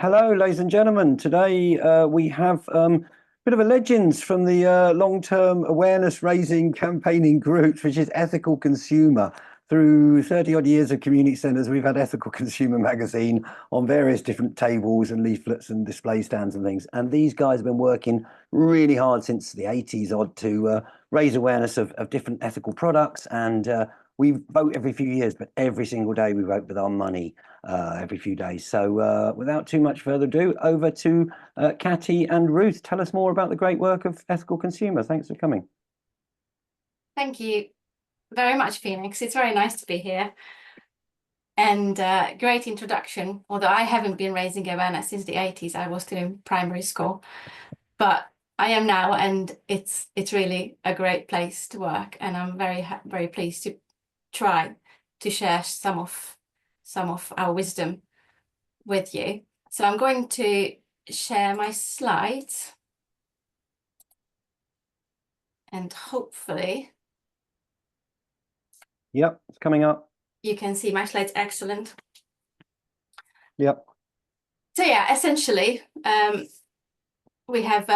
Hello, ladies and gentlemen. Today we have a bit of a legends from the long-term awareness raising campaigning groups, which is Ethical Consumer. Through 30 odd years of community centres, we've had Ethical Consumer magazine on various different tables and leaflets and display stands and things. And these guys have been working really hard since the 80s odd to raise awareness of different ethical products. And we vote every few years, but every single day we vote with our money every few days. So without too much further ado, over to Catty and Ruth. Tell us more about the great work of Ethical Consumer. Thanks for coming. Thank you very much, Phoenix. It's very nice to be here. And great introduction. Although I haven't been raising awareness since the 80s, I was still in primary school. But I am now, and it's really a great place to work. And I'm very pleased to try to share some of our wisdom with you. So I'm going to share my slides, and hopefully, yep, it's coming up. You can see my slides. Excellent. Yep. So yeah, essentially, we have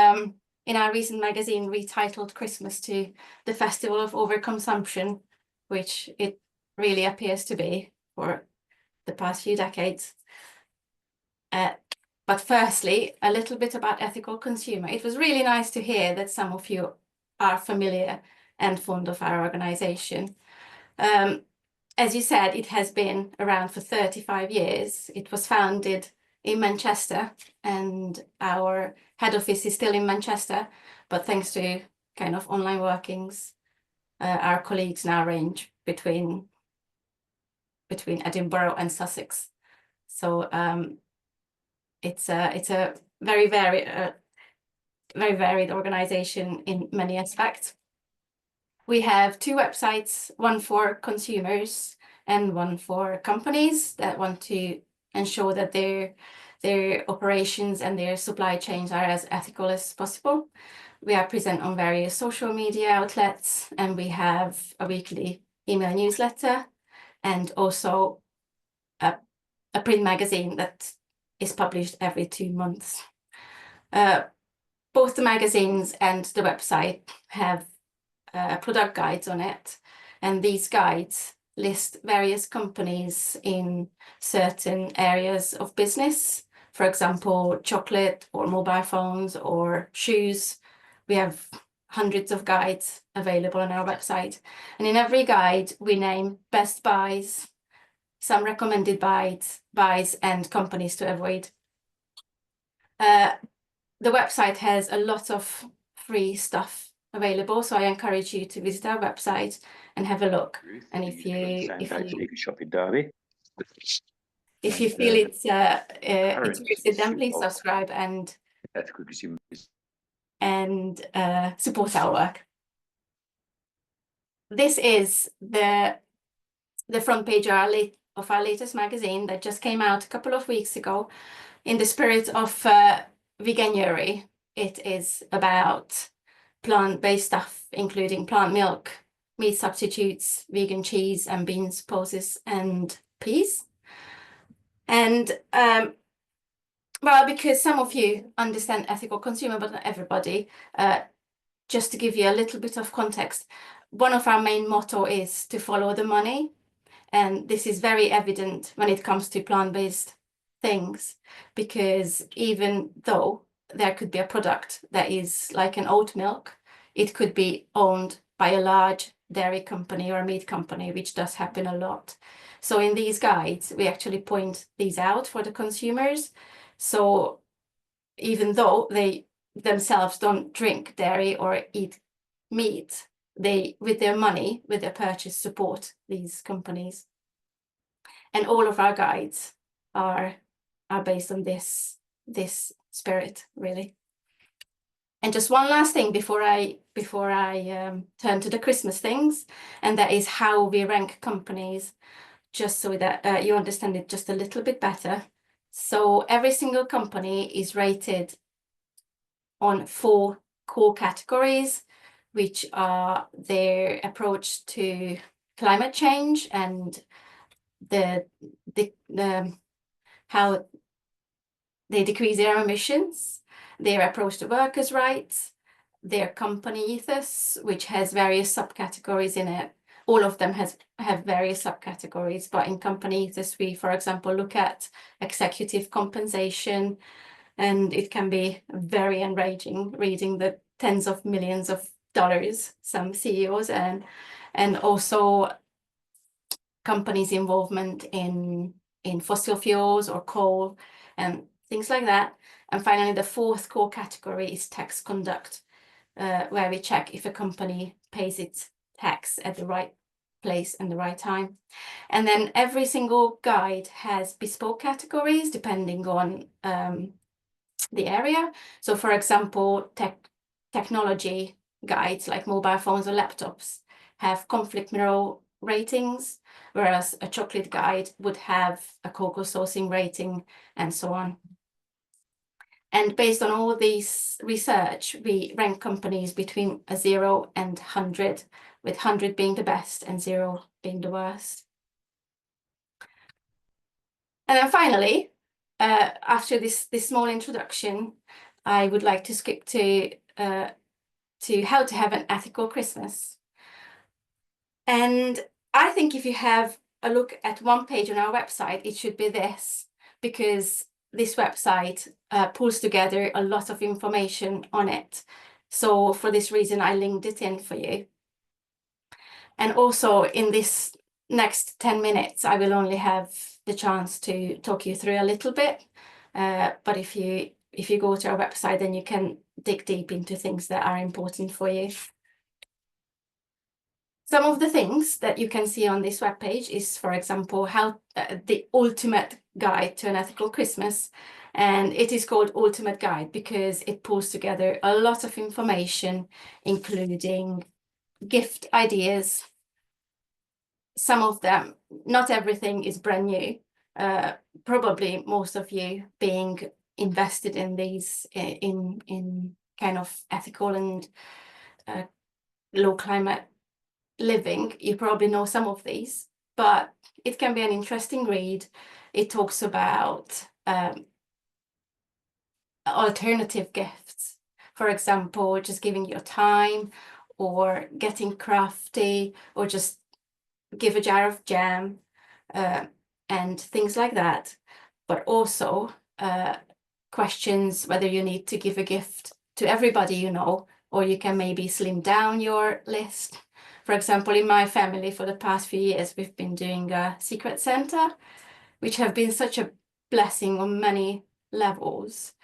in our recent magazine retitled Christmas to the Festival of Overconsumption, which it really appears to be for the past few decades. But firstly, a little bit about Ethical Consumer. It was really nice to hear that some of you are familiar and fond of our organization. As you said, it has been around for 35 years. It was founded in Manchester, and our head office is still in Manchester, but thanks to kind of online workings, our colleagues now range between Edinburgh and Sussex. So it's a very varied organization in many aspects. We have two websites, one for consumers and one for companies that want to ensure that their operations and their supply chains are as ethical as possible. We are present on various social media outlets, and we have a weekly email newsletter and also a print magazine that is published every 2 months. Both the magazines and the website have product guides on it, and these guides list various companies in certain areas of business. For example, chocolate or mobile phones or shoes. We have hundreds of guides available on our website, and in every guide we name best buys, some recommended buys and companies to avoid. The website has a lot of free stuff available, so I encourage you to visit our website and have a look. And if you feel it's interested, then please subscribe and support our work. This is the front page of our latest magazine that just came out a couple of weeks ago. In the spirit of Veganuary, it is about plant-based stuff, including plant milk, meat substitutes, vegan cheese, and beans, pulses, and peas. And well, because some of you understand Ethical Consumer, but not everybody, just to give you a little bit of context, one of our main motto is to follow the money. And this is very evident when it comes to plant-based things, because even though there could be a product that is like an oat milk, it could be owned by a large dairy company or a meat company, which does happen a lot. So in these guides, we actually point these out for the consumers. So even though they themselves don't drink dairy or eat meat, they, with their money, with their purchase, support these companies. And all of our guides are based on this spirit, really. And just one last thing before I turn to the Christmas things, and that is how we rank companies, just so that you understand it just a little bit better. So every single company is rated on 4 core categories, which are their approach to climate change and how they decrease their emissions, their approach to workers' rights, their company ethos, which has various subcategories in it. All of them have various subcategories, but in company ethos, we, for example, look at executive compensation, and it can be very enraging reading the tens of millions of dollars some CEOs earn, and also companies' involvement in fossil fuels or coal and things like that. And finally, the fourth core category is tax conduct, where we check if a company pays its tax at the right place and the right time. And then every single guide has bespoke categories depending on the area. So for example, technology guides like mobile phones or laptops have conflict mineral ratings, whereas a chocolate guide would have a cocoa sourcing rating, and so on. And based on all these research, we rank companies between a 0 and 100, with 100 being the best and 0 being the worst. And then finally, after this small introduction, I would like to skip to how to have an ethical Christmas. And I think if you have a look at one page on our website, it should be this, because this website pulls together a lot of information on it. So for this reason, I linked it in for you. And also in this next 10 minutes, I will only have the chance to talk you through a little bit. But if you go to our website, then you can dig deep into things that are important for you. Some of the things that you can see on this webpage is, for example, how the ultimate guide to an ethical Christmas. And it is called Ultimate Guide because it pulls together a lot of information, including gift ideas. Some of them, not everything is brand new. Probably most of you being invested in these in kind of ethical and low climate living, you probably know some of these, but it can be an interesting read. It talks about alternative gifts, for example, just giving your time or getting crafty or just give a jar of jam and things like that. But also questions whether you need to give a gift to everybody you know, or you can maybe slim down your list. For example, in my family for the past few years, we've been doing a secret Santa, which have been such a blessing on many levels,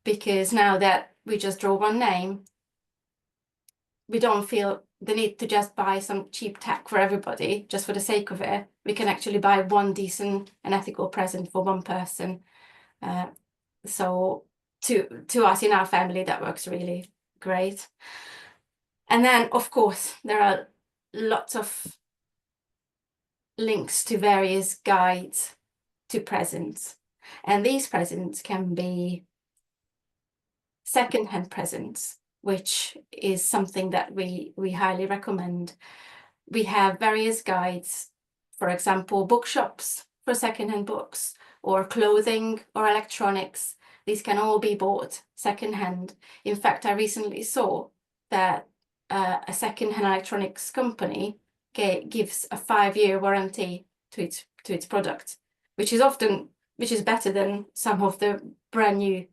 because now that we just draw one name, we don't feel the need to just buy some cheap tech for everybody just for the sake of it. We can actually buy one decent and ethical present for one person. So to us in our family, that works really great. And then, of course, there are lots of links to various guides to presents. And these presents can be secondhand presents, which is something that we highly recommend. We have various guides, for example, bookshops for secondhand books, or clothing or electronics. These can all be bought secondhand. In fact, I recently saw that a secondhand electronics company gives a 5-year warranty to its product, which is better than some of the brand new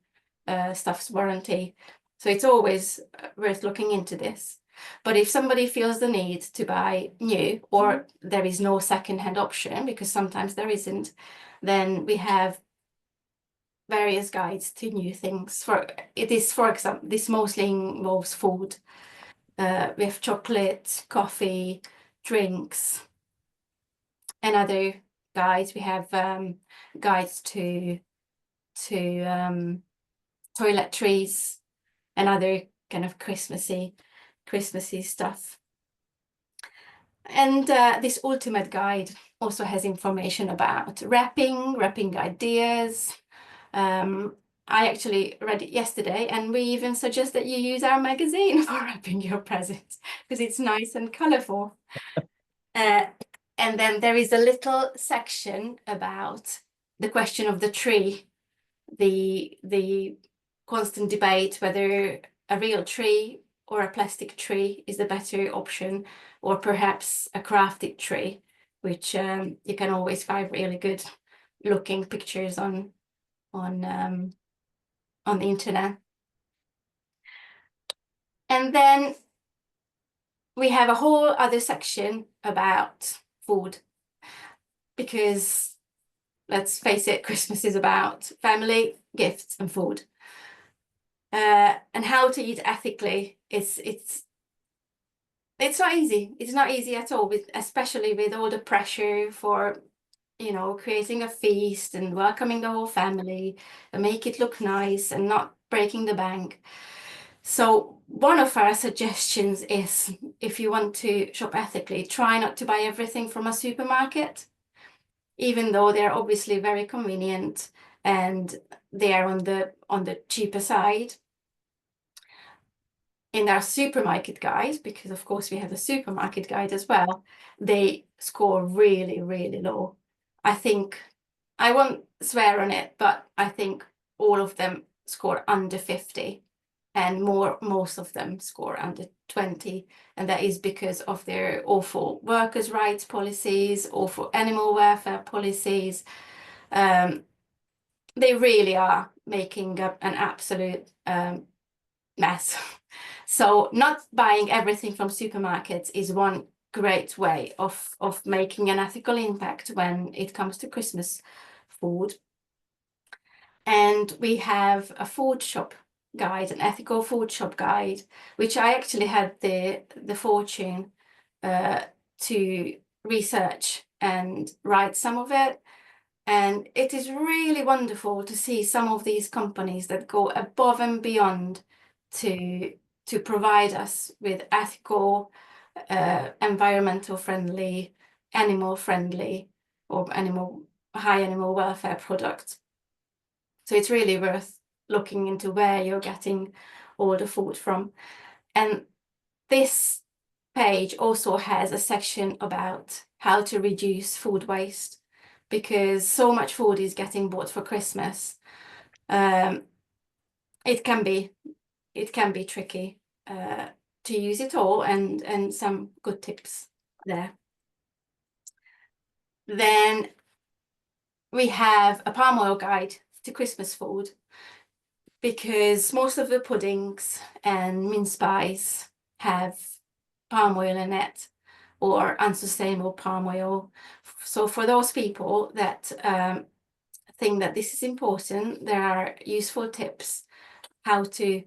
stuff's warranty. So it's always worth looking into this. But if somebody feels the need to buy new, or there is no second-hand option, because sometimes there isn't, then we have various guides to new things. For example, this mostly involves food. We have chocolate, coffee, drinks, and other guides. We have guides to toiletries and other kind of Christmassy stuff. And this ultimate guide also has information about wrapping ideas. I actually read it yesterday, and we even suggest that you use our magazine for wrapping your presents because it's nice and colorful. And then there is a little section about the question of the tree. the constant debate whether a real tree or a plastic tree is the better option, or perhaps a crafted tree, which you can always find really good looking pictures on the internet. And then we have a whole other section about food, because let's face it, Christmas is about family, gifts, and food. And how to eat ethically, it's not easy. It's not easy at all, especially with all the pressure for, you know, creating a feast and welcoming the whole family and make it look nice and not breaking the bank. So one of our suggestions is, if you want to shop ethically, try not to buy everything from a supermarket, even though they're obviously very convenient and they are on the cheaper side. In our supermarket guide, because of course we have a supermarket guide as well, they score really, really low. I think, I won't swear on it, but I think all of them score under 50, and most of them score under 20. And that is because of their awful workers' rights policies, awful animal welfare policies. They really are making up an absolute mess. So not buying everything from supermarkets is one great way of making an ethical impact when it comes to Christmas food. And we have a food shop guide, an ethical food shop guide, which I actually had the fortune to research and write some of it. And it is really wonderful to see some of these companies that go above and beyond to provide us with ethical, environmental friendly, animal friendly, or high animal welfare products. So it's really worth looking into where you're getting all the food from. And this page also has a section about how to reduce food waste, because so much food is getting bought for Christmas. It can be tricky to use it all, and some good tips there. Then we have a palm oil guide to Christmas food, because most of the puddings and mince pies have palm oil in it, or unsustainable palm oil. So for those people that think that this is important, there are useful tips how to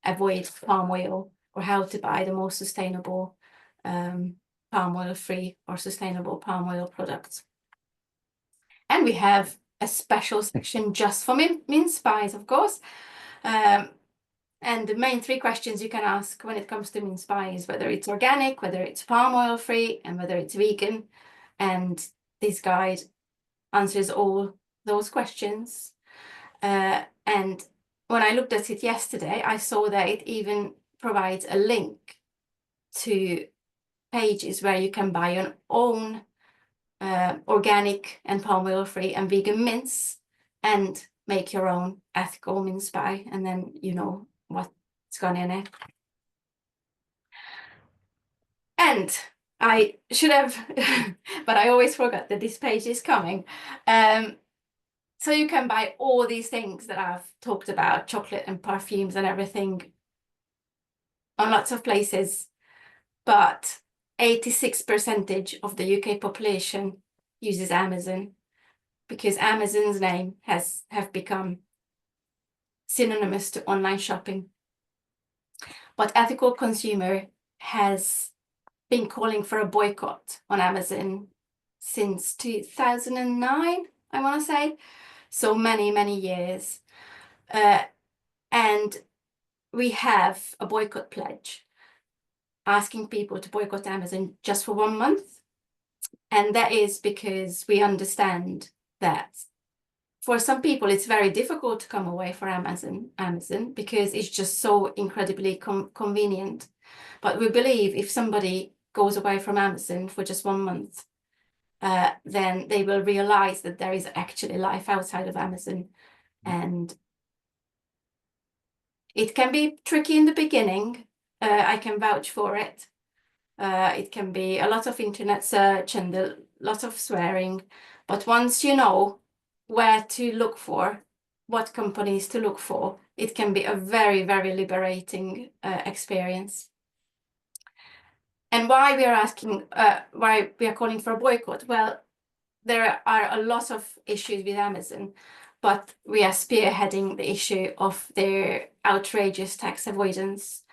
avoid palm oil, or how to buy the most sustainable palm oil free or sustainable palm oil products. And we have a special section just for mince pies, of course. And the main 3 questions you can ask when it comes to mince pies, whether it's organic, whether it's palm oil free, and whether it's vegan. And this guide answers all those questions. And when I looked at it yesterday, I saw that it even provides a link to pages where you can buy your own organic and palm oil free and vegan mince, and make your own ethical mince pie, and then you know what's gone in it. And I should have, but I always forgot that this page is coming. So you can buy all these things that I've talked about, chocolate and perfumes and everything, on lots of places, but 86% of the UK population uses Amazon, because Amazon's name have become synonymous to online shopping. But Ethical Consumer has been calling for a boycott on Amazon since 2009, I want to say. So many years. And we have a boycott pledge asking people to boycott Amazon just for 1 month. And that is because we understand that for some people, it's very difficult to come away from Amazon because it's just so incredibly convenient. But we believe if somebody goes away from Amazon for just 1 month, then they will realize that there is actually life outside of Amazon. And it can be tricky in the beginning. I can vouch for it. It can be a lot of internet search and a lot of swearing. But once you know where to look for, what companies to look for, it can be a very, very liberating experience. And why we are asking, why we are calling for a boycott? Well, there are a lot of issues with Amazon, but we are spearheading the issue of their outrageous tax avoidance.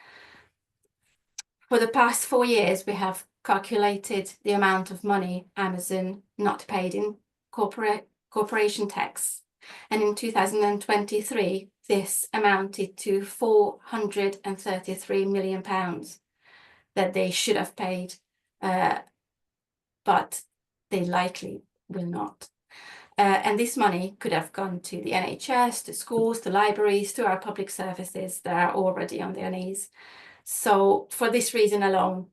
For the past 4 years, we have calculated the amount of money Amazon not paid in corporation tax. And in 2023, this amounted to £433 million that they should have paid, but they likely will not. And this money could have gone to the NHS, to schools, to libraries, to our public services that are already on their knees. So for this reason alone,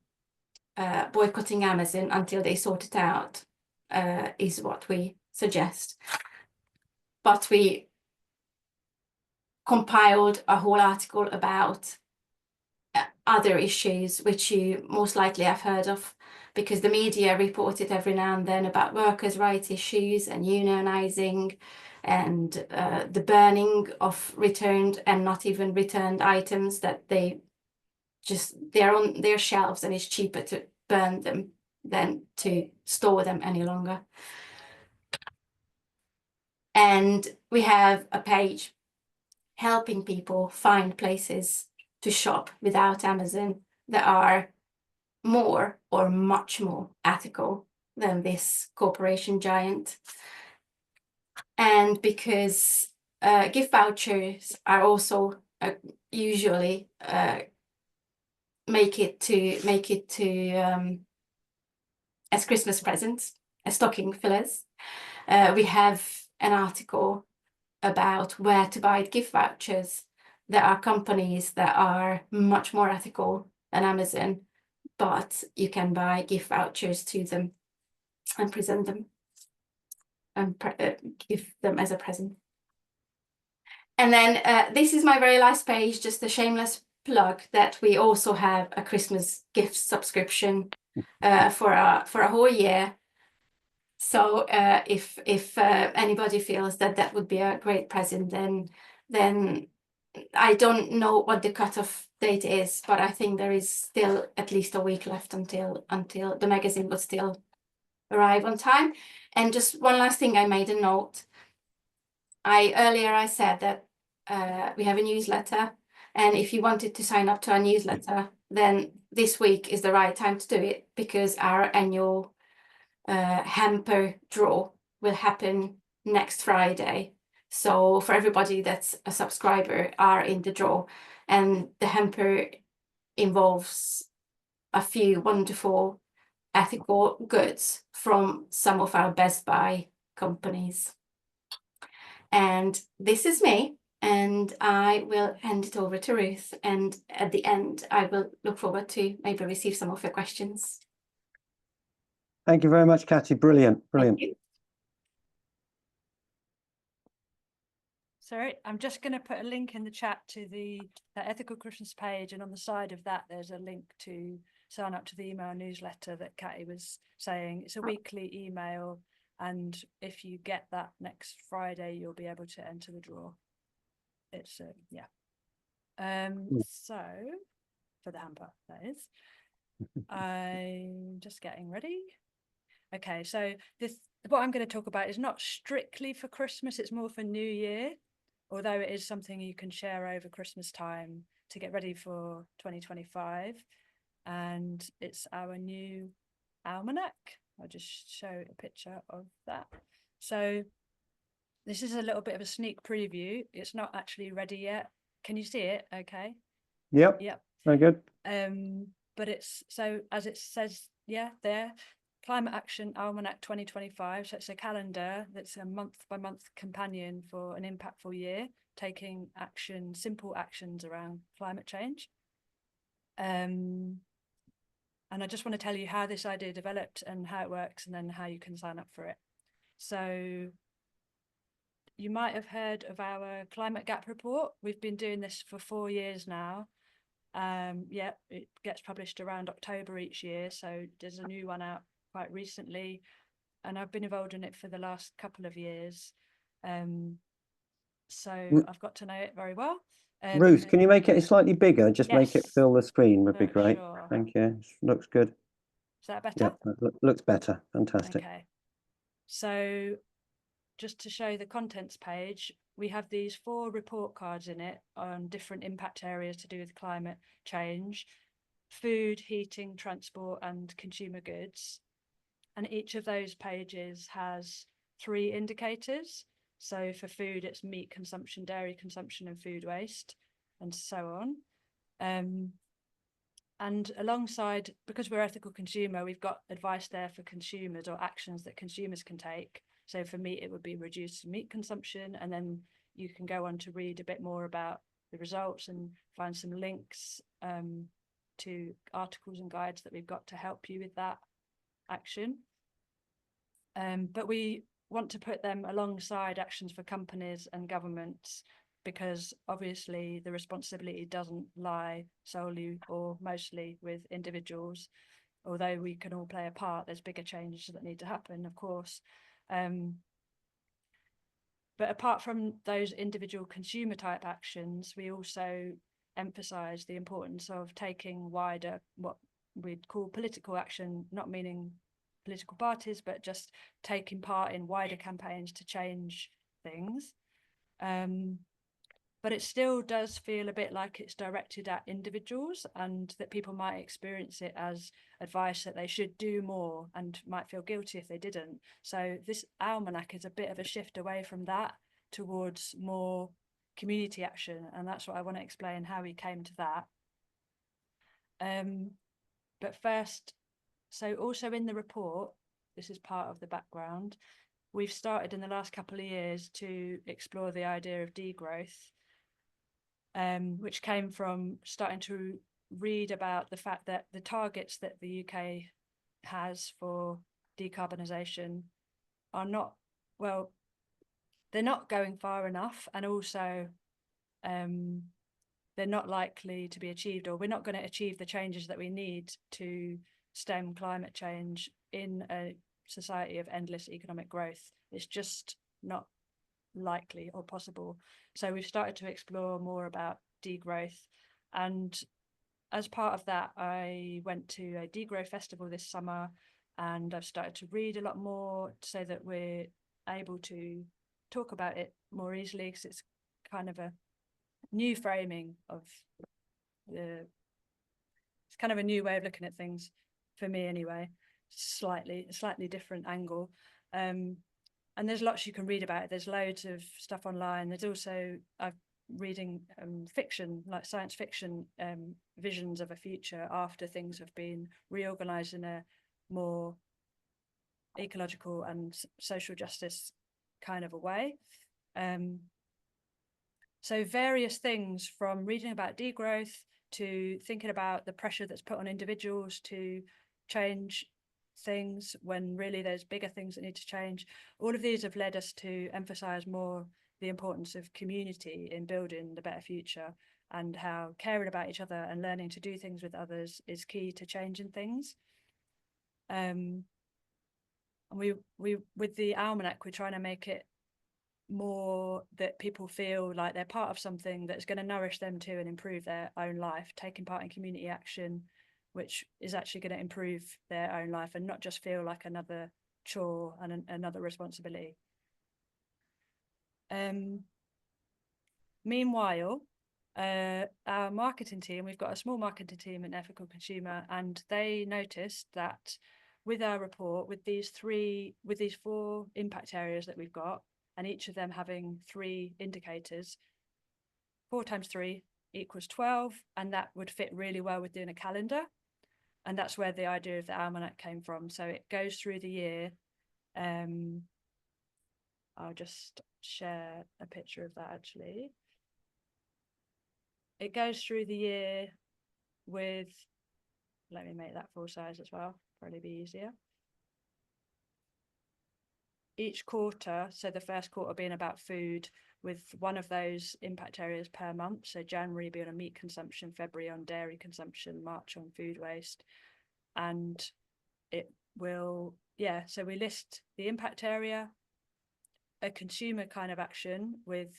boycotting Amazon until they sort it out is what we suggest. But we compiled a whole article about other issues which you most likely have heard of, because the media reported every now and then about workers' rights issues and unionising and the burning of returned and not even returned items, that they're on their shelves and it's cheaper to burn them than to store them any longer. And we have a page helping people find places to shop without Amazon that are more or much more ethical than this corporation giant. And because gift vouchers are also usually make it to as Christmas presents, as stocking fillers, we have an article about where to buy gift vouchers. There are companies that are much more ethical than Amazon, but you can buy gift vouchers to them and present them and give them as a present. And then this is my very last page, just a shameless plug that we also have a Christmas gift subscription for a whole year. So if anybody feels that that would be a great present, then I don't know what the cutoff date is, but I think there is still at least a week left until the magazine will still arrive on time. And just one last thing, I made a note. Earlier I said that we have a newsletter, and if you wanted to sign up to our newsletter, then this week is the right time to do it, because our annual hamper draw will happen next Friday. So for everybody that's a subscriber are in the draw, and the hamper involves a few wonderful ethical goods from some of our Best Buy companies. And this is me, and I will hand it over to Ruth, and at the end I will look forward to maybe receive some of your questions. Thank you very much, Katie. Brilliant, brilliant. Thank you. Sorry, I'm just going to put a link in the chat to the Ethical Christmas page, and on the side of that there's a link to sign up to the email newsletter that Katie was saying. It's a weekly email, and if you get that next Friday you'll be able to enter the draw. It's yeah. So for the hamper, that is. I'm just getting ready. Okay, so what I'm going to talk about is not strictly for Christmas, it's more for New Year, although it is something you can share over Christmas time to get ready for 2025. And it's our new almanac. I'll just show a picture of that. So this is a little bit of a sneak preview. It's not actually ready yet. Can you see it? Okay. Yep. Very good. But it's, so as it says, yeah, there, Climate Action Almanac 2025. So it's a calendar that's a month-by-month companion for an impactful year, taking action, simple actions around climate change. And I just want to tell you how this idea developed and how it works, and then how you can sign up for it. So you might have heard of our climate gap report. We've been doing this for 4 years now. Yeah, it gets published around October each year. So there's a new one out quite recently, and I've been involved in it for the last couple of years. So I've got to know it very well. Ruth, can you make it slightly bigger? Just make it Yes. fill the screen would be great. Sure. Thank you. Looks good. Is that better? Yeah, looks better. Fantastic. Okay. So just to show the contents page, we have these 4 report cards in it on different impact areas to do with climate change: food, heating, transport, and consumer goods. And each of those pages has 3 indicators. So for food, it's meat consumption, dairy consumption, and food waste, and so on. And alongside, because we're ethical consumer, we've got advice there for consumers, or actions that consumers can take. So for meat, it would be reduce meat consumption. And then you can go on to read a bit more about the results and find some links to articles and guides that we've got to help you with that action. But we want to put them alongside actions for companies and governments, because obviously the responsibility doesn't lie solely or mostly with individuals. Although we can all play a part, there's bigger changes that need to happen, of course. But apart from those individual consumer type actions, we also emphasize the importance of taking wider, what we'd call political action, not meaning political parties, but just taking part in wider campaigns to change things. But it still does feel a bit like it's directed at individuals, and that people might experience it as advice that they should do more and might feel guilty if they didn't. So this almanac is a bit of a shift away from that towards more community action, and that's what I want to explain, how we came to that. But first, so also in the report, this is part of the background, we've started in the last couple of years to explore the idea of degrowth, which came from starting to read about the fact that the targets that the UK has for decarbonisation are not, well, they're not going far enough, and also they're not likely to be achieved, or we're not going to achieve the changes that we need to stem climate change in a society of endless economic growth. It's just not likely or possible. So we've started to explore more about degrowth, and as part of that, I went to a degrowth festival this summer, and I've started to read a lot more so that we're able to talk about it more easily, because it's kind of a new framing of it's kind of a new way of looking at things for me anyway, slightly different angle. And there's lots you can read about it. There's loads of stuff online. There's also, I'm reading fiction, like science fiction, visions of a future after things have been reorganized in a more ecological and social justice kind of a way. So various things, from reading about degrowth to thinking about the pressure that's put on individuals to change things when really there's bigger things that need to change. All of these have led us to emphasize more the importance of community in building the better future, and how caring about each other and learning to do things with others is key to changing things. And we with the almanac, we're trying to make it more that people feel like they're part of something that's going to nourish them too and improve their own life, taking part in community action, which is actually going to improve their own life, and not just feel like another chore and another responsibility. Meanwhile, our marketing team, we've got a small marketing team in Ethical Consumer, and they noticed that with our report, with these 4 impact areas that we've got, and each of them having 3 indicators, 4 times 3 equals 12, and that would fit really well with doing a calendar. And that's where the idea of the almanac came from. So it goes through the year. I'll just share a picture of that actually. It goes through the year with let me make that full size as well, probably be easier. Each quarter, so the first quarter being about food, with one of those impact areas per month. So January being on meat consumption, February on dairy consumption, March on food waste. And it will, yeah, so we list the impact area, a consumer kind of action with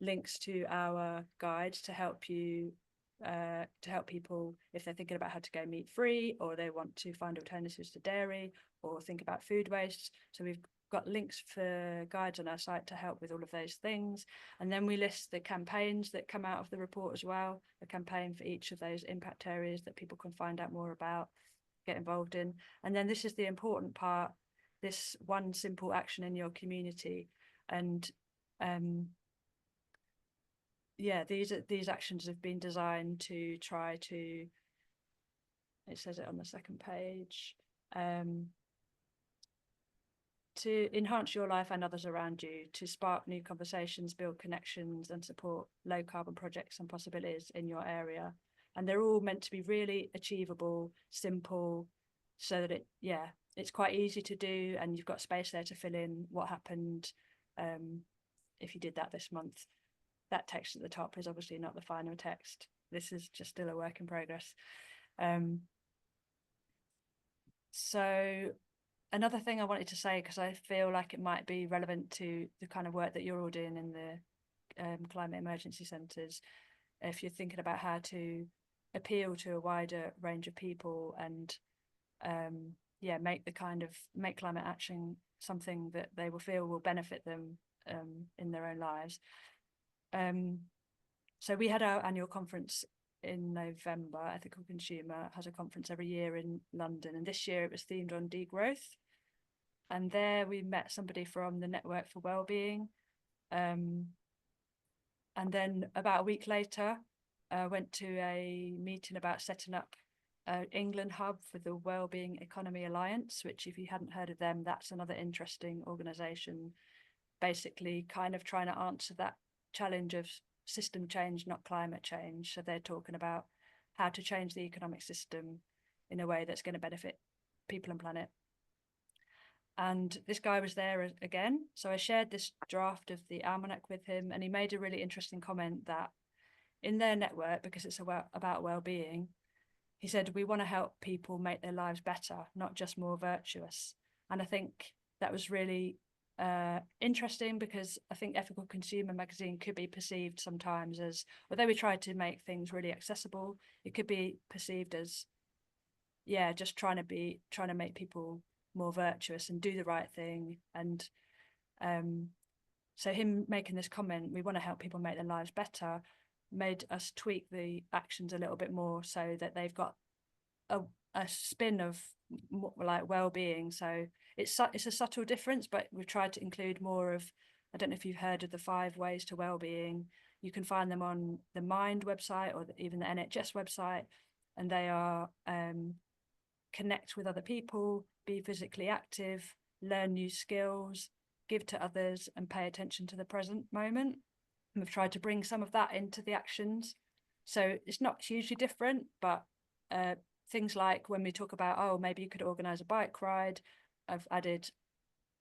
links to our guides to help you, to help people if they're thinking about how to go meat free, or they want to find alternatives to dairy, or think about food waste. So we've got links for guides on our site to help with all of those things. And then we list the campaigns that come out of the report as well, a campaign for each of those impact areas that people can find out more about, get involved in. And then this is the important part, this one simple action in your community. And yeah, these actions have been designed to try to, it says it on the second page, to enhance your life and others around you, to spark new conversations, build connections, and support low carbon projects and possibilities in your area. And they're all meant to be really achievable, simple, so that it's quite easy to do, and you've got space there to fill in what happened if you did that this month. That text at the top is obviously not the final text. This is just still a work in progress. So another thing I wanted to say, because I feel like it might be relevant to the kind of work that you're all doing in the climate emergency centres, if you're thinking about how to appeal to a wider range of people and make climate action something that they will feel will benefit them in their own lives. So we had our annual conference in November. Ethical Consumer has a conference every year in London, and this year it was themed on degrowth. And there we met somebody from the Network for Wellbeing. And then about a week later, I went to a meeting about setting up an England hub for the Wellbeing Economy Alliance, which, if you hadn't heard of them, that's another interesting organisation, basically kind of trying to answer that challenge of system change, not climate change. So they're talking about how to change the economic system in a way that's going to benefit people and planet. And this guy was there again. So I shared this draft of the almanac with him, and he made a really interesting comment that in their network, because it's about well-being, he said, we want to help people make their lives better, not just more virtuous. And I think that was really interesting, because I think Ethical Consumer magazine could be perceived sometimes as, although we try to make things really accessible, it could be perceived as, just trying to make people more virtuous and do the right thing. And so him making this comment, we want to help people make their lives better, made us tweak the actions a little bit more so that they've got a spin of more like well-being. So it's a subtle difference, but we've tried to include more of, I don't know if you've heard of the 5 ways to well-being. You can find them on the Mind website or even the NHS website, and they are connect with other people, be physically active, learn new skills, give to others, and pay attention to the present moment. And we've tried to bring some of that into the actions. So it's not hugely different, but things like when we talk about, oh, maybe you could organise a bike ride, I've added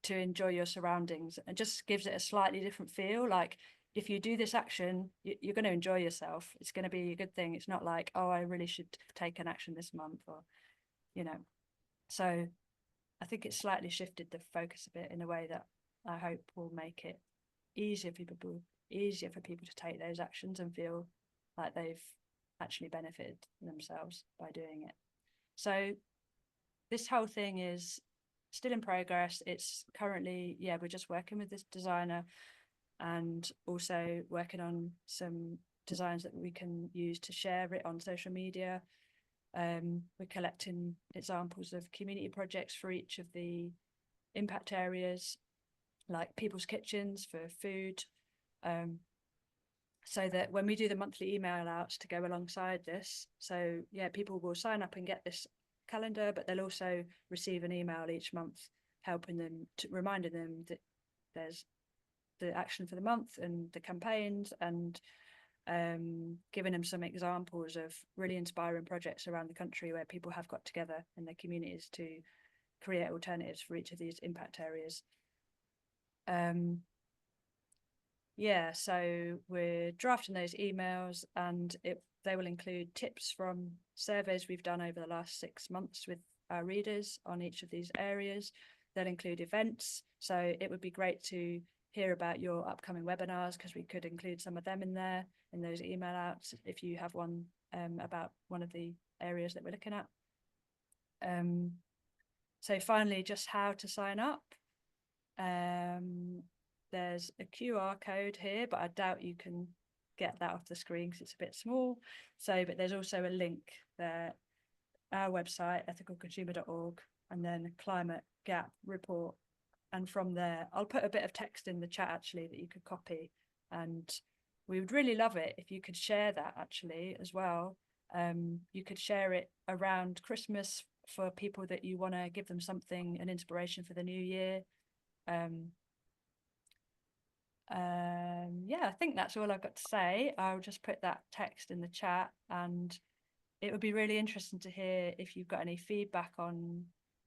to enjoy your surroundings, and just gives it a slightly different feel. Like if you do this action, you're going to enjoy yourself. It's going to be a good thing. It's not like, oh, I really should take an action this month, or, So I think it's slightly shifted the focus a bit in a way that I hope will make it easier for people to take those actions and feel like they've actually benefited themselves by doing it. So this whole thing is still in progress. It's currently, we're just working with this designer and also working on some designs that we can use to share it on social media. We're collecting examples of community projects for each of the impact areas, like people's kitchens for food, so that when we do the monthly email outs to go alongside this, so people will sign up and get this calendar, but they'll also receive an email each month helping them, reminding them that there's the action for the month and the campaigns, and giving them some examples of really inspiring projects around the country where people have got together in their communities to create alternatives for each of these impact areas. Yeah, so we're drafting those emails, and they will include tips from surveys we've done over the last 6 months with our readers on each of these areas. They'll include events, so it would be great to hear about your upcoming webinars, because we could include some of them in there, in those email outs, if you have one about one of the areas that we're looking at. So finally, just how to sign up. There's a QR code here, but I doubt you can get that off the screen because it's a bit small. So, but there's also a link there, our website, ethicalconsumer.org, and then climate gap report. And from there, I'll put a bit of text in the chat actually that you could copy. And we would really love it if you could share that actually as well. You could share it around Christmas for people that you want to give them something, an inspiration for the new year. Yeah, I think that's all I've got to say. I'll just put that text in the chat, and it would be really interesting to hear if you've got any feedback on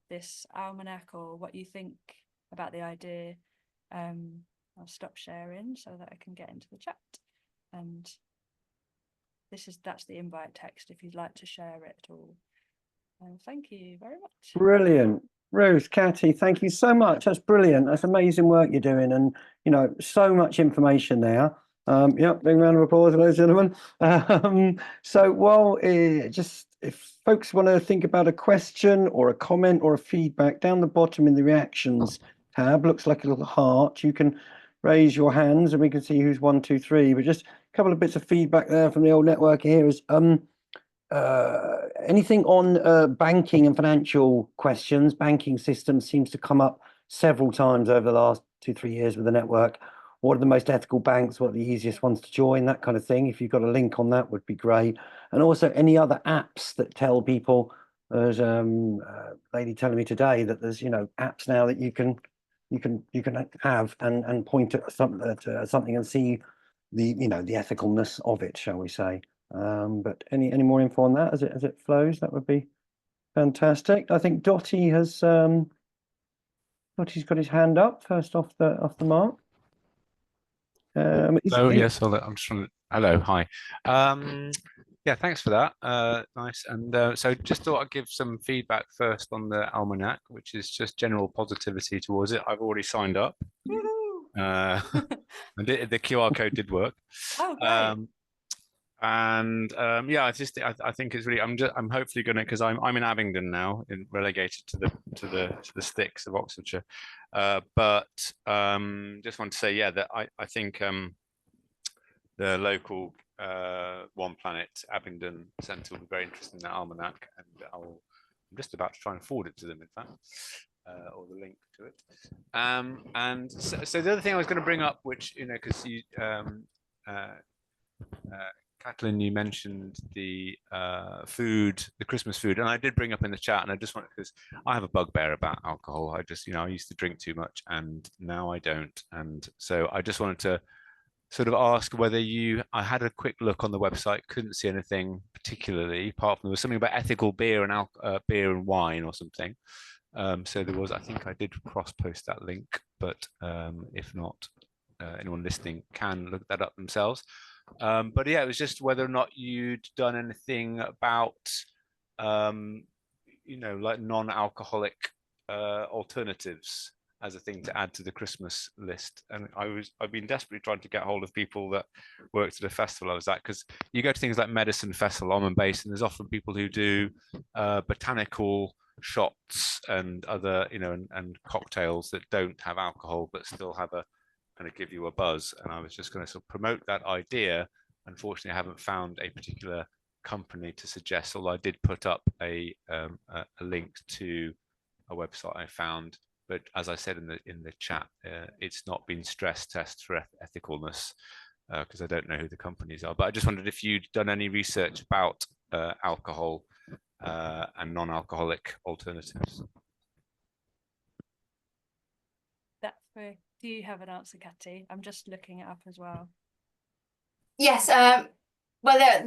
this almanac or what you think about the idea. I'll stop sharing so that I can get into the chat, and that's the invite text if you'd like to share it at all. Thank you very much. Brilliant. Ruth, Catty, thank you so much. That's brilliant. That's amazing work you're doing, and so much information there. Yep, big round of applause, ladies and gentlemen. So while just if folks want to think about a question or a comment or a feedback, down the bottom in the reactions tab, looks like a little heart. You can raise your hands and we can see who's 1, 2, 3. But just a couple of bits of feedback there from the old network here is anything on banking and financial questions. Banking system seems to come up several times over the last 2-3 years with the network. What are the most ethical banks? What are the easiest ones to join? That kind of thing. If you've got a link on that, would be great. And also any other apps that tell people. There's a lady telling me today that there's apps now that you can have and point at something and see the the ethicalness of it, shall we say. But any more info on that as it flows, that would be fantastic. I think Dottie has Dottie's got his hand up first off the mark. Yes, I'm just trying to, hello, hi. Yeah, thanks for that. Nice. And so just thought I'd give some feedback first on the almanac, which is just general positivity towards it. I've already signed up. And the QR code did work. Oh, great. Yeah, I think it's really, I'm hopefully gonna, because I'm in Abingdon now, relegated to the sticks of Oxfordshire, but just want to say, yeah, that I think the local One Planet Abingdon Centre will be very interested in that almanac, and I'm just about to try and forward it to them, in fact, or the link to it. And so the other thing I was going to bring up, which because you Kathleen, you mentioned the food, the Christmas food, and I did bring up in the chat, and I just want, because I have a bugbear about alcohol. I just, I used to drink too much, and now I don't, and so I just wanted to sort of ask whether I had a quick look on the website, couldn't see anything particularly, apart from there was something about ethical beer and beer and wine or something. So there was, I think I did cross-post that link, but if not, anyone listening can look that up themselves. But yeah, it was just whether or not you'd done anything about, like non-alcoholic alternatives as a thing to add to the Christmas list. And I've been desperately trying to get hold of people that worked at a festival I was at, because you go to things like Medicine Festival, Almond Base, and there's often people who do botanical shots and other, and cocktails that don't have alcohol but still have a kind of give you a buzz. And I was just going to sort of promote that idea. Unfortunately, I haven't found a particular company to suggest, although I did put up a link to a website I found. But as I said in the chat, it's not been stress tested for ethicalness, because I don't know who the companies are. But I just wondered if you'd done any research about alcohol and non-alcoholic alternatives. Do you have an answer, Catty? I'm just looking it up as well. Yes, well,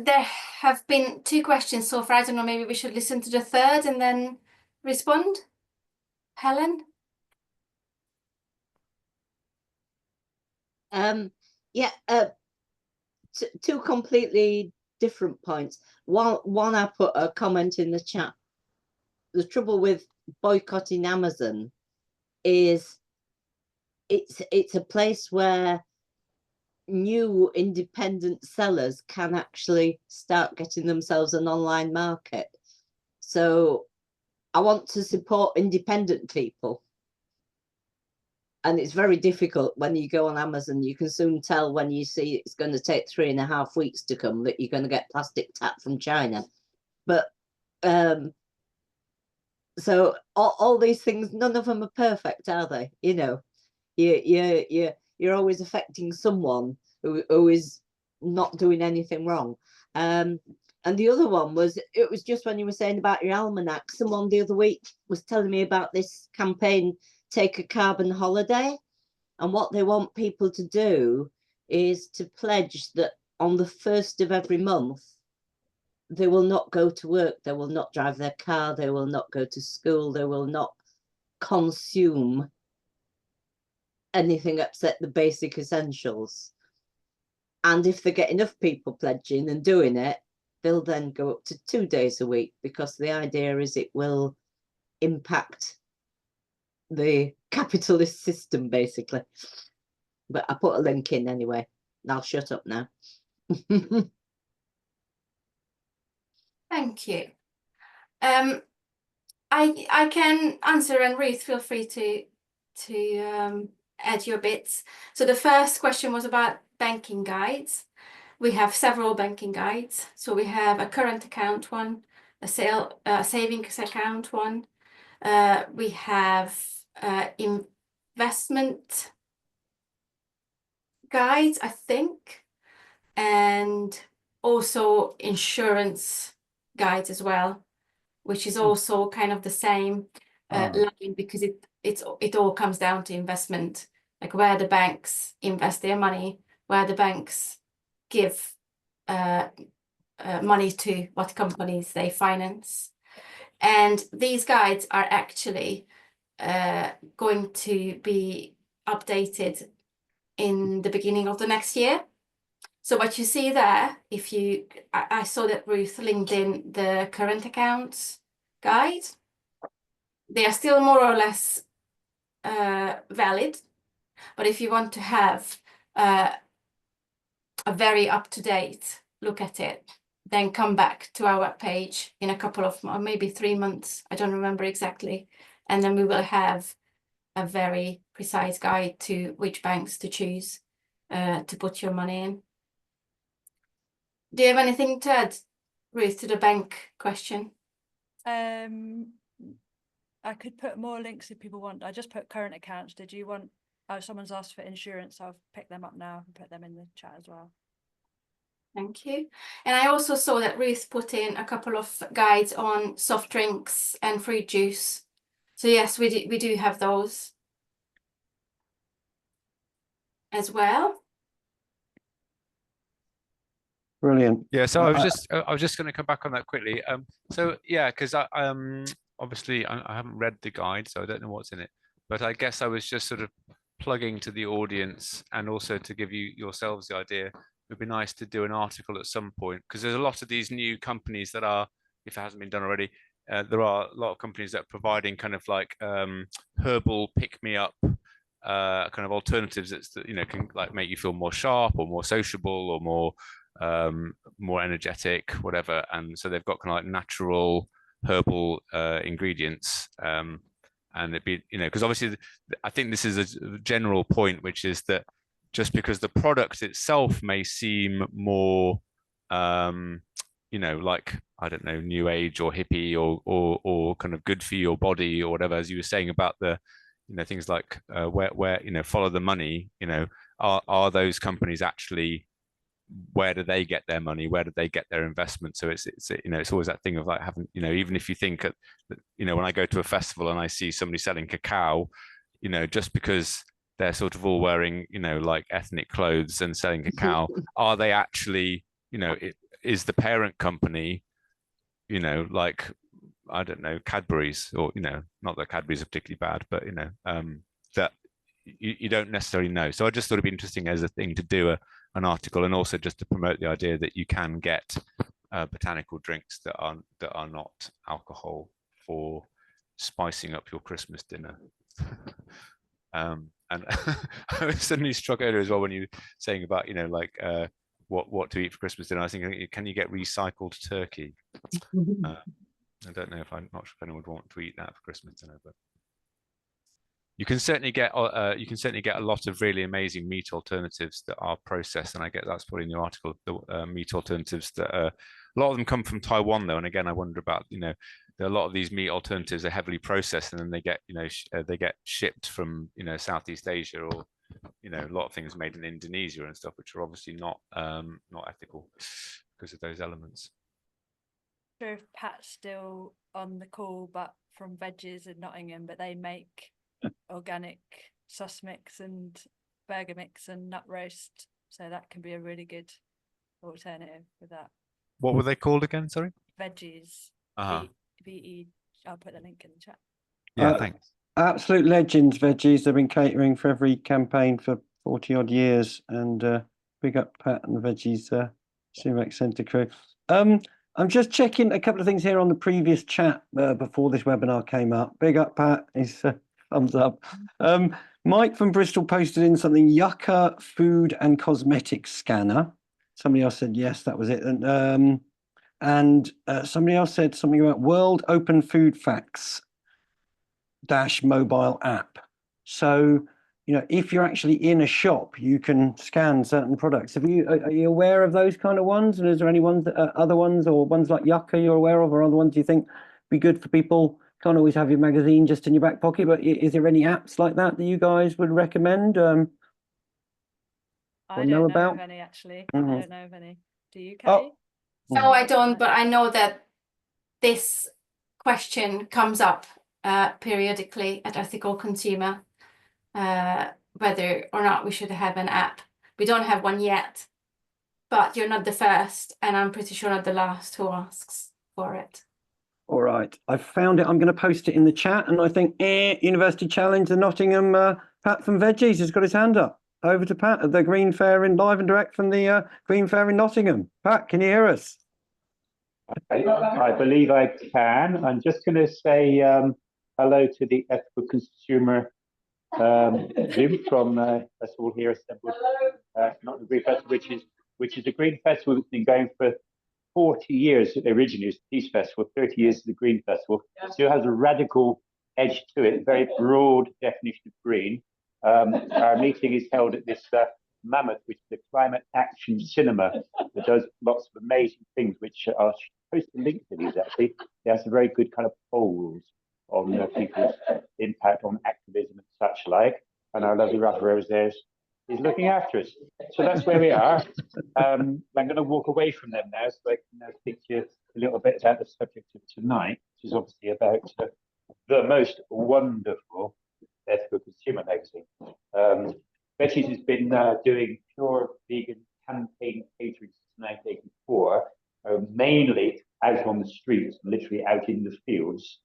there have been 2 questions so far. I don't know, maybe we should listen to the third and then respond. Helen? Yeah, two completely different points. One, I put a comment in the chat. The trouble with boycotting Amazon is it's a place where new independent sellers can actually start getting themselves an online market. So I want to support independent people. And it's very difficult when you go on Amazon. You can soon tell when you see it's going to take 3.5 weeks to come that you're going to get plastic tap from China. But so all these things, none of them are perfect, are they? You know, you're always affecting someone who is not doing anything wrong. And the other one was, it was just when you were saying about your almanac, someone the other week was telling me about this campaign, Take a Carbon Holiday. And what they want people to do is to pledge that on the 1st of every month, they will not go to work, they will not drive their car, they will not go to school, they will not consume anything except the basic essentials. And if they get enough people pledging and doing it, they'll then go up to 2 days a week, because the idea is it will impact the capitalist system, basically. But I put a link in anyway, and I'll shut up now. Thank you. I can answer, and Ruth, feel free to add your bits. So the first question was about banking guides. We have several banking guides. So we have a current account one, a savings account one. We have investment guides, I think, and also insurance guides as well, which is also kind of the same line, because it all comes down to investment, like where the banks invest their money, where the banks give money to what companies they finance. And these guides are actually going to be updated in the beginning of the next year. So what you see there, I saw that Ruth linked in the current accounts guide. They are still more or less valid, but if you want to have a very up-to-date look at it, then come back to our webpage in a couple of, or maybe 3 months, I don't remember exactly, and then we will have a very precise guide to which banks to choose to put your money in. Do you have anything to add, Ruth, to the bank question? I could put more links if people want. I just put current accounts. Did you want, oh, someone's asked for insurance. I'll pick them up now and put them in the chat as well. Thank you. And I also saw that Ruth put in a couple of guides on soft drinks and fruit juice. So yes, we do have those as well. Brilliant. Yeah, so I was just going to come back on that quickly. So yeah, because obviously I haven't read the guide, so I don't know what's in it. But I guess I was just sort of plugging to the audience, and also to give you yourselves the idea. It would be nice to do an article at some point, because there's a lot of these new companies that are, if it hasn't been done already, there are a lot of companies that are providing kind of like herbal pick-me-up kind of alternatives that, you know, can like make you feel more sharp or more sociable or more energetic, whatever. And so they've got kind of like natural herbal ingredients, and it'd be, you know, because obviously I think this is a general point, which is that just because the product itself may seem more you know, like, I don't know, new age or hippie or kind of good for your body or whatever, as you were saying about the, you know, things like where you know, follow the money, you know, are those companies actually, where do they get their money, where do they get their investment? So it's you know, it's always that thing of like having, you know, even if you think you know, when I go to a festival and I see somebody selling cacao, you know, just because they're sort of all wearing, you know, like ethnic clothes and selling cacao. Are they actually, you know, is the parent company, you know, like, I don't know, Cadbury's, or, you know, not that Cadbury's are particularly bad, but, you know, that you don't necessarily know. So I just thought it'd be interesting as a thing to do an article, and also just to promote the idea that you can get botanical drinks that are not alcohol for spicing up your Christmas dinner. And I was suddenly struck earlier as well when you were saying about, you know, like what to eat for Christmas dinner. I was thinking, can you get recycled turkey? I don't know, I'm not sure if anyone would want to eat that for Christmas dinner, but you can certainly get a lot of really amazing meat alternatives that are processed, and I get that's probably in the article. The meat alternatives that a lot of them come from Taiwan, though, and again, I wonder about, you know, a lot of these meat alternatives are heavily processed, and then they get, you know, they get shipped from, you know, Southeast Asia, or, you know, a lot of things made in Indonesia and stuff, which are obviously not ethical because of those elements. Sure if Pat's still on the call, but from Veggies in Nottingham, but they make organic sauce mix and burger mix and nut roast, so that can be a really good alternative for that. What were they called again? Sorry. Veggies. VE. I'll put the link in the chat. Yeah, thanks. Absolute legends, Veggies. They've been catering for every campaign for 40 odd years, and big up Pat and the Veggies CEC Centre crew. I'm just checking a couple of things here on the previous chat before this webinar came up. Big up Pat, his thumbs up. Mike from Bristol posted in something, Yucca food and cosmetics scanner. Somebody else said yes, that was it. And somebody else said something about World Open Food Facts - mobile app. So, you know, if you're actually in a shop, you can scan certain products. Are you aware of those kind of ones? And is there any ones, other ones, or ones like Yucca you're aware of, or other ones you think be good for people? Can't always have your magazine just in your back pocket, but is there any apps like that you guys would recommend? I don't know of any, actually. I don't know of any. Do you, Kay? Oh. No, I don't, but I know that this question comes up periodically at Ethical Consumer, whether or not we should have an app. We don't have one yet, but you're not the first, and I'm pretty sure not the last who asks for it. All right, I found it. I'm going to post it in the chat, and I think University Challenge, the Nottingham, Pat from Veggies has got his hand up. Over to Pat at the Green Fair in live and direct from the Green Fair in Nottingham. Pat, can you hear us? I believe I can. I'm just going to say hello to the Ethical Consumer Zoom from us all here assembled. Not the Green Festival, which is a Green Festival that's been going for 40 years. Originally, it's the Peace Festival. 30 years of the Green Festival. Still has a radical edge to it. Very broad definition of green. Our meeting is held at this Mammoth, which is a climate action cinema that does lots of amazing things, which I'll post a link to these actually. They have some very good kind of polls on people's impact on activism and such like. And our lovely Rafa Rose there is looking after us. So that's where we are. I'm going to walk away from them now so I can speak to you a little bit about the subject of tonight, which is obviously about the most wonderful Ethical Consumer magazine. Veggies has been doing pure vegan campaign catering since 1984, mainly out on the streets, literally out in the fields,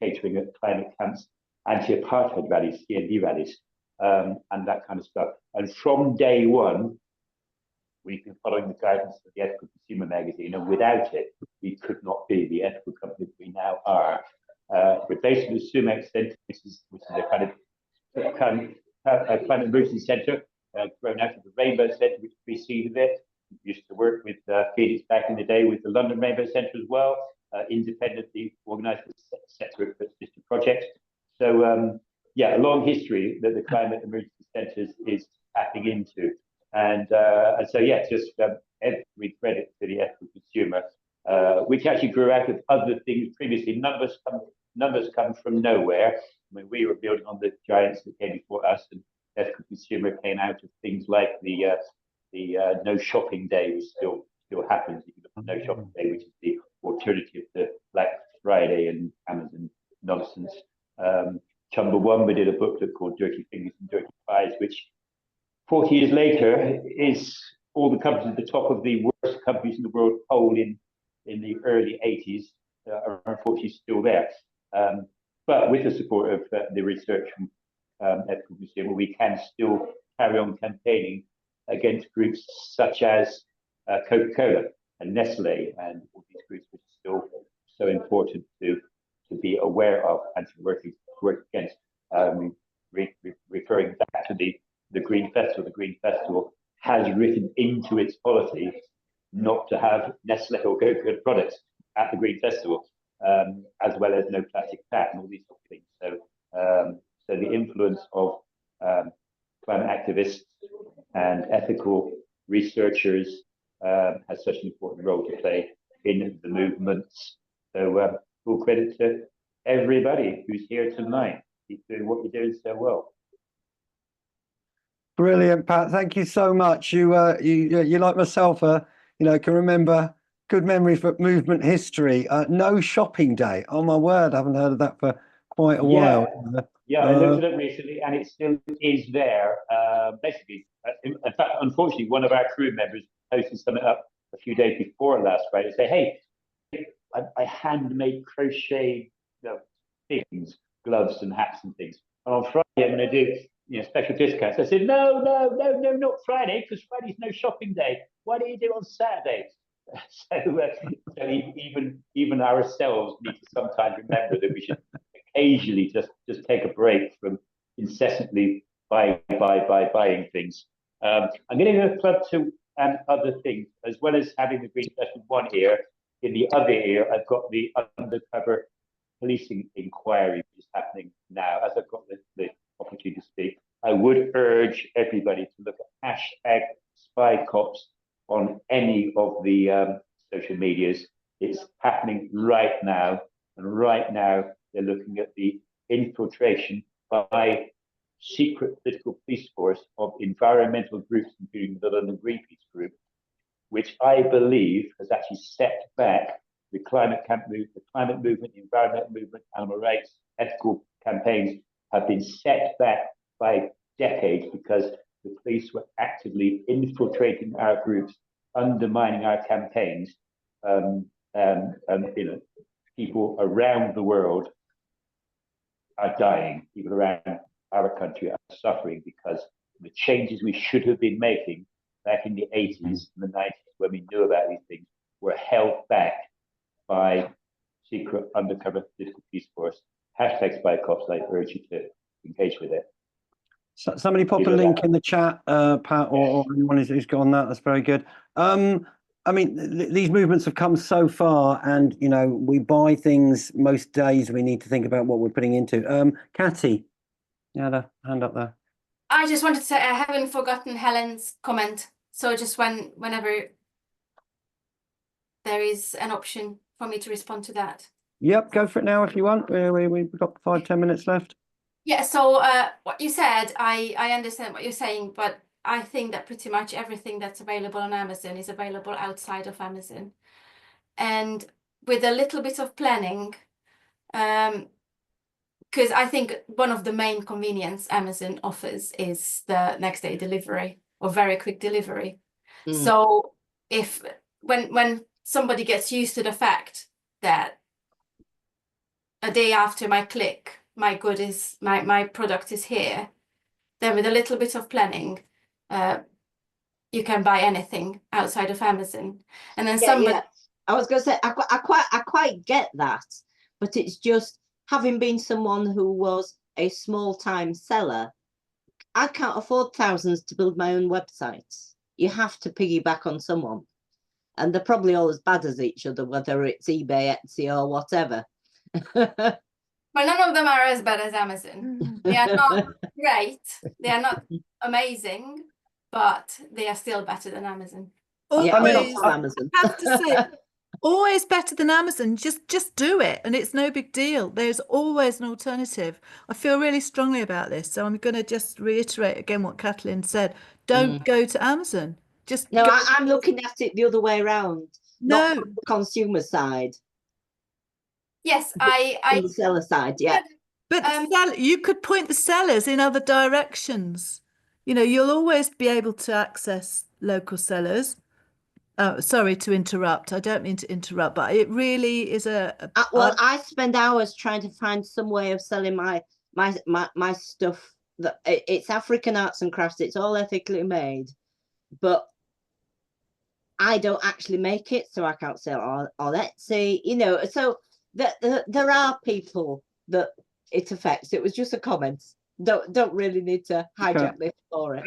catering at climate camps, anti-apartheid rallies, CND rallies, and that kind of stuff. And from day one, we've been following the guidance of the Ethical Consumer magazine, and without it, we could not be the ethical company that we now are. We're based in the CEC Centre, which is a kind of climate emergency centre, grown out of the Rainbow Centre, which preceded it. We used to work with Phoenix back in the day with the London Rainbow Centre as well, independently organised separate district projects. So yeah, a long history that the climate emergency centres is tapping into. And so yeah, just every credit to the Ethical Consumer, which actually grew out of other things previously. None of us come from nowhere. I mean, we were building on the giants that came before us, and Ethical Consumer came out of things like the No Shopping Day, which still happens. If you look at No Shopping Day, which is the alternative to Black Friday and Amazon nonsense. Chumber 1, we did a booklet called Dirty Fingers and Dirty Pies, which 40 years later is all the companies at the top of the worst companies in the world poll in the early 80s are unfortunately still there. But with the support of the research from Ethical Consumer, we can still carry on campaigning against groups such as Coca-Cola and Nestle and all these groups, which are still so important to be aware of and to work against. Referring back to the Green Festival, the Green Festival has written into its policy not to have Nestle or Coca-Cola products at the Green Festival, as well as no plastic tap and all these sort of things. So the influence of climate activists and ethical researchers has such an important role to play in the movements. So full credit to everybody who's here tonight. Keep doing what you're doing so well. Brilliant, Pat. Thank you so much. You like myself, can remember good memories for movement history. No shopping day. Oh my word, I haven't heard of that for quite a while. Yeah, I looked it up recently, and it still is there. Basically, in fact, unfortunately, one of our crew members posted something up a few days before last Friday. Say, hey, I handmade crochet things, gloves and hats and things. And on Friday, I'm going to do special discounts. I said, no, not Friday, because Friday's no shopping day. Why don't you do it on Saturday? So even ourselves need to sometimes remember that we should occasionally just take a break from incessantly buying things. I'm getting a club to other things, as well as having the Green Festival one ear. In the other ear, I've got the undercover policing inquiry which is happening now. As I've got the opportunity to speak, I would urge everybody to look at #SpyCops on any of the social medias. It's happening right now, and right now they're looking at the infiltration by secret political police force of environmental groups, including the London Greenpeace group, which I believe has actually set back the climate movement, the environmental movement, animal rights, ethical campaigns have been set back by decades because the police were actively infiltrating our groups, undermining our campaigns, people around the world are dying. People around our country are suffering because the changes we should have been making back in the 80s and the 90s, when we knew about these things, were held back by secret undercover political police force. #SpyCops. I urge you to engage with it. So somebody pop a link in the chat, Pat, or anyone who's got on that. That's very good. I mean, these movements have come so far, and we buy things most days. We need to think about what we're putting into. Catty, you had a hand up there. I just wanted to say I haven't forgotten Helen's comment. So just whenever there is an option for me to respond to that. Yep, go for it now if you want. We've got 5-10 minutes left. Yeah, so what you said, I understand what you're saying, but I think that pretty much everything that's available on Amazon is available outside of Amazon. And with a little bit of planning, because I think one of the main convenience Amazon offers is the next day delivery or very quick delivery. So if when somebody gets used to the fact that a day after my click, my product is here, then with a little bit of planning, you can buy anything outside of Amazon. And then I was going to say, I quite get that, but it's just having been someone who was a small-time seller, I can't afford thousands to build my own websites. You have to piggyback on someone. And they're probably all as bad as each other, whether it's eBay, Etsy, or whatever. Well, none of them are as bad as Amazon. They are not great. They are not amazing, but they are still better than Amazon. Always, Amazon. I have to say, always better than Amazon. Just do it, and it's no big deal. There's always an alternative. I feel really strongly about this, so I'm going to just reiterate again what Kathleen said. Don't go to Amazon. Just no. I'm looking at it the other way around. No, not from the consumer side. Yes, from the seller side. Yeah. But you could point the sellers in other directions. You'll always be able to access local sellers. Sorry to interrupt. I don't mean to interrupt, but it really is well, I spend hours trying to find some way of selling my stuff. That it's African arts and crafts. It's all ethically made, but I don't actually make it, so I can't sell it on Etsy. So there are people that it affects. It was just a comment. Don't really need to hijack this for it.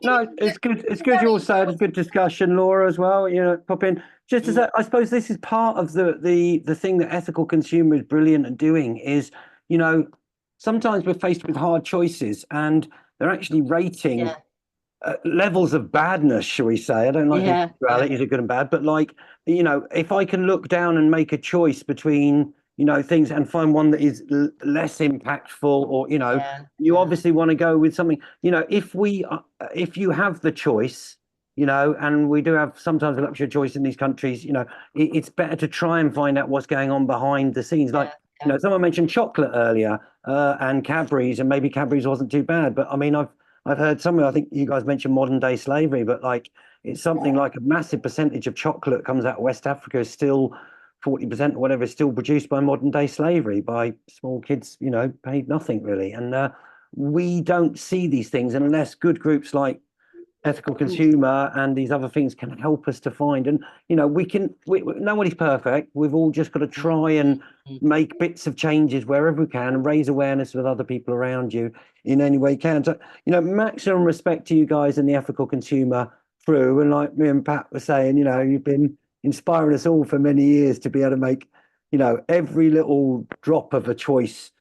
No, it's good. It's good you all said. It's good discussion, Laura, as well. Pop in. Just as I suppose this is part of the thing that ethical consumer is brilliant at doing is, sometimes we're faced with hard choices and they're actually rating levels of badness, shall we say? I don't like dualities are good and bad, but if I can look down and make a choice between things and find one that is less impactful, or you obviously want to go with something, if you have the choice, and we do have sometimes a luxury choice in these countries, it's better to try and find out what's going on behind the scenes. Someone mentioned chocolate earlier, and Cadbury's, and maybe Cadbury's wasn't too bad, but I mean, I've heard somewhere, I think you guys mentioned modern day slavery, but it's something like a massive percentage of chocolate comes out of West Africa is still 40% or whatever is still produced by modern day slavery by small kids, paid nothing really. And we don't see these things unless good groups like Ethical Consumer and these other things can help us to find. And, nobody's perfect. We've all just got to try and make bits of changes wherever we can and raise awareness with other people around you in any way you can. So, maximum respect to you guys and the Ethical Consumer crew. And like me and Pat were saying, you've been inspiring us all for many years to be able to make, every little drop of a choice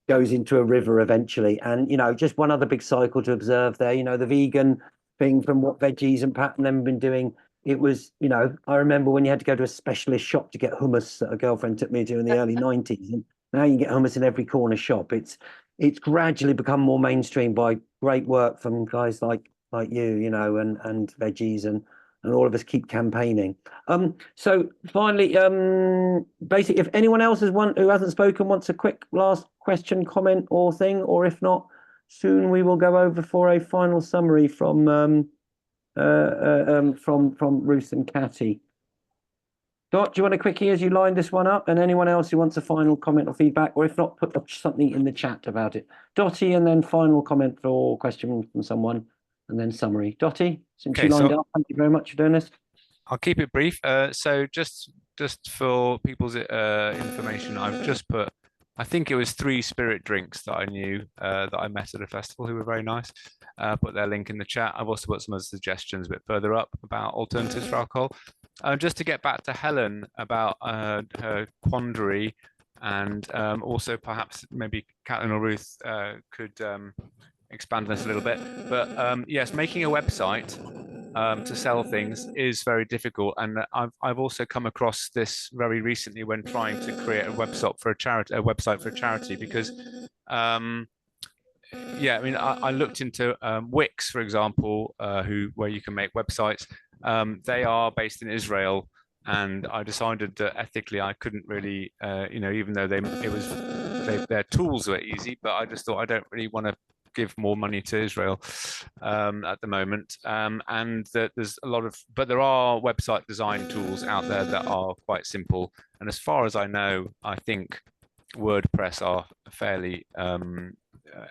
goes into a river eventually. And, just one other big cycle to observe there, the vegan thing from what Veggies and Pat and them have been doing. It was, I remember when you had to go to a specialist shop to get hummus that a girlfriend took me to in the early 90s. And now you can get hummus in every corner shop. It's gradually become more mainstream by great work from guys like you, and Veggies and all of us keep campaigning. So finally, basically, if anyone else who hasn't spoken wants a quick last question, comment, or thing, or if not, soon we will go over for a final summary from Ruth and Catty. Dot, do you want a quickie as you line this one up? And anyone else who wants a final comment or feedback, or if not, put something in the chat about it. Dottie, and then final comment or question from someone, and then summary. Dottie, since you lined up, thank you very much for doing this. I'll keep it brief. So just for people's information, I've just put, I think it was 3 spirit drinks that I knew that I met at a festival who were very nice. Put their link in the chat. I've also put some other suggestions a bit further up about alternatives for alcohol. Just to get back to Helen about her quandary, and also perhaps maybe Caitlin or Ruth could expand on this a little bit. But yes, making a website to sell things is very difficult, and I've also come across this very recently when trying to create a website for a charity, because I mean, I looked into Wix, for example, where you can make websites. They are based in Israel, and I decided that ethically I couldn't really, even though their tools were easy, but I just thought I don't really want to give more money to Israel at the moment, and that there's a lot of, but there are website design tools out there that are quite simple, and as far as I know, I think WordPress are fairly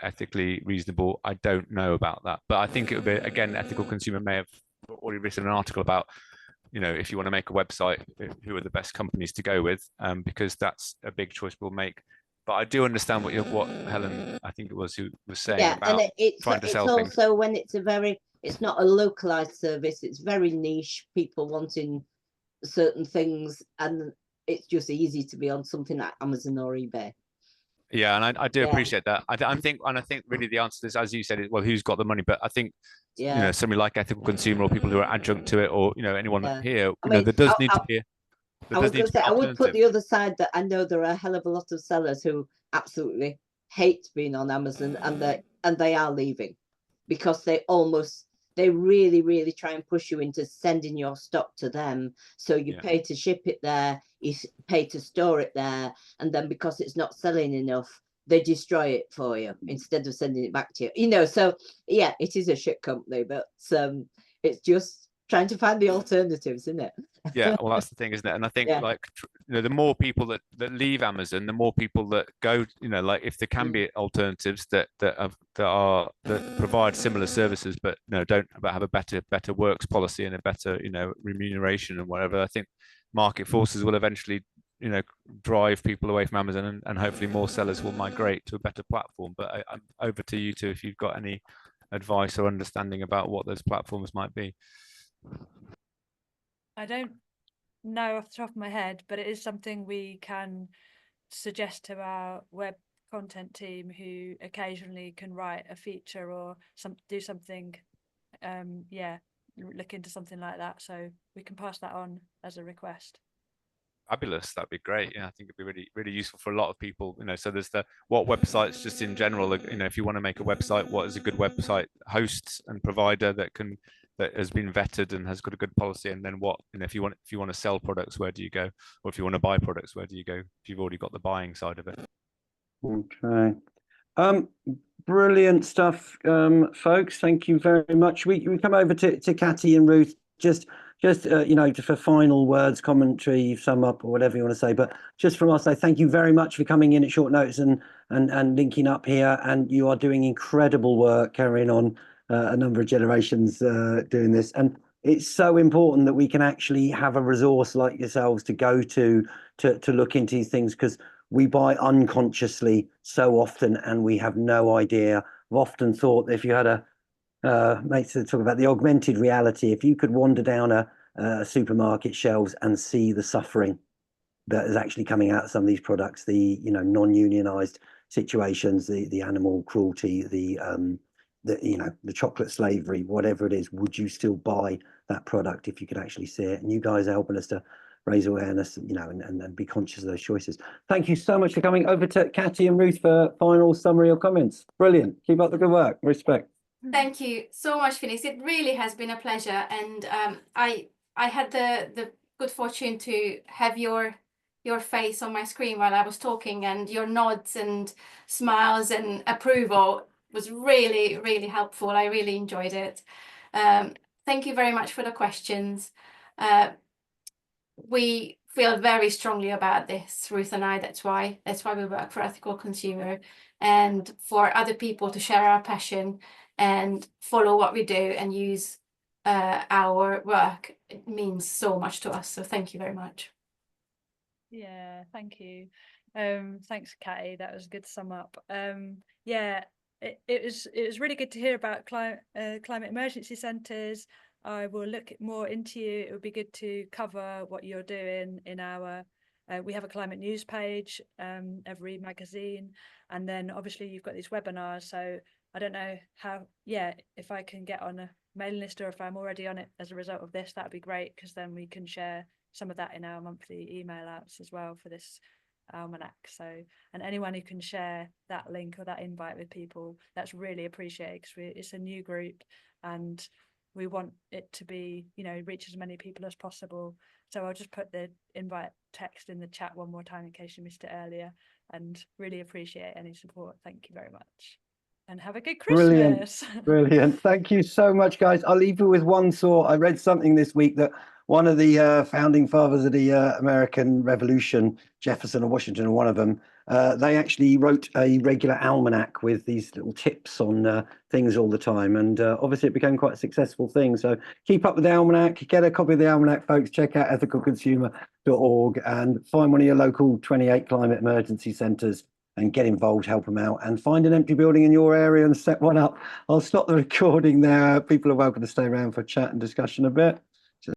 ethically reasonable. I don't know about that, but I think it would be, again, Ethical Consumer may have already written an article about, if you want to make a website, who are the best companies to go with, because that's a big choice we'll make. But I do understand what Helen, I think it was, who was saying about trying to sell things. Also, when it's not a localized service, it's very niche, people wanting certain things, and it's just easy to be on something like Amazon or eBay. Yeah, and I do appreciate that. I think really the answer to this, as you said, is, well, who's got the money? But I think somebody like Ethical Consumer, or people who are adjunct to it, or anyone here, there does need to be. I was going to say, I would put the other side that I know there are a hell of a lot of sellers who absolutely hate being on Amazon, and they are leaving because they really, really try and push you into sending your stock to them. So you pay to ship it there, you pay to store it there, and then because it's not selling enough, they destroy it for you instead of sending it back to you. You know, so yeah, it is a shit company, but it's just trying to find the alternatives, isn't it? Yeah, well, that's the thing, isn't it? And I think Yeah. like, you know, the more people that leave Amazon, the more people that go, you know, like if there can be alternatives that provide similar services, but you know, don't have a better works policy and a better, you know, remuneration and whatever. I think market forces will eventually, you know, drive people away from Amazon, and hopefully more sellers will migrate to a better platform. But I'm over to you two if you've got any advice or understanding about what those platforms might be. I don't know off the top of my head, but it is something we can suggest to our web content team, who occasionally can write a feature or do something. Yeah, look into something like that. So we can pass that on as a request. Fabulous, that'd be great. Yeah, I think it'd be really useful for a lot of people, you know. So there's what websites just in general, you know, if you want to make a website, what is a good website host and provider that has been vetted and has got a good policy, and then what, you know, if you want to sell products, where do you go? Or if you want to buy products, where do you go if you've already got the buying side of it? Okay. Brilliant stuff, folks. Thank you very much. We come over to Catty and Ruth, just you know, for final words, commentary, sum up, or whatever you want to say. But just from us, I thank you very much for coming in at short notice and linking up here. And you are doing incredible work, carrying on a number of generations doing this. And it's so important that we can actually have a resource like yourselves to go to look into these things, because we buy unconsciously so often and we have no idea. I've often thought that if you had mates that talk about the augmented reality, if you could wander down a supermarket shelves and see the suffering that is actually coming out of some of these products, the, you know, non-unionized situations, the animal cruelty, the you know, the chocolate slavery, whatever it is, would you still buy that product if you could actually see it? And you guys are helping us to raise awareness, you know, and be conscious of those choices. Thank you so much for coming. Over to Catty and Ruth for final summary or comments. Brilliant. Keep up the good work. Respect. Thank you so much, Phineas. It really has been a pleasure, and I had the good fortune to have your face on my screen while I was talking, and your nods and smiles and approval was really, really helpful. I really enjoyed it. Thank you very much for the questions. We feel very strongly about this, Ruth and I. That's why we work for Ethical Consumer, and for other people to share our passion and follow what we do and use our work. It means so much to us. So thank you very much. Yeah, thank you. Thanks, Catty. That was a good sum up. Yeah, it was really good to hear about climate emergency centres. I will look more into you. It would be good to cover what you're doing in our. We have a climate news page every magazine, and then obviously you've got these webinars. So I don't know how. Yeah, if I can get on a mailing list, or if I'm already on it as a result of this, that'd be great, because then we can share some of that in our monthly email outs as well for this almanac. So, and anyone who can share that link or that invite with people, that's really appreciated, because it's a new group and we want it to be, you know, reach as many people as possible. So I'll just put the invite text in the chat one more time in case you missed it earlier, and really appreciate any support. Thank you very much. And have a good Christmas. Brilliant. Thank you so much, guys. I'll leave you with one thought. I read something this week that one of the founding fathers of the American Revolution, Jefferson or Washington, or one of them, they actually wrote a regular almanac with these little tips on things all the time. And obviously it became quite a successful thing. So keep up with the almanac, get a copy of the almanac, folks. Check out ethicalconsumer.org and find one of your local 28 climate emergency centres and get involved, help them out, and find an empty building in your area and set one up. I'll stop the recording there. People are welcome to stay around for chat and discussion a bit.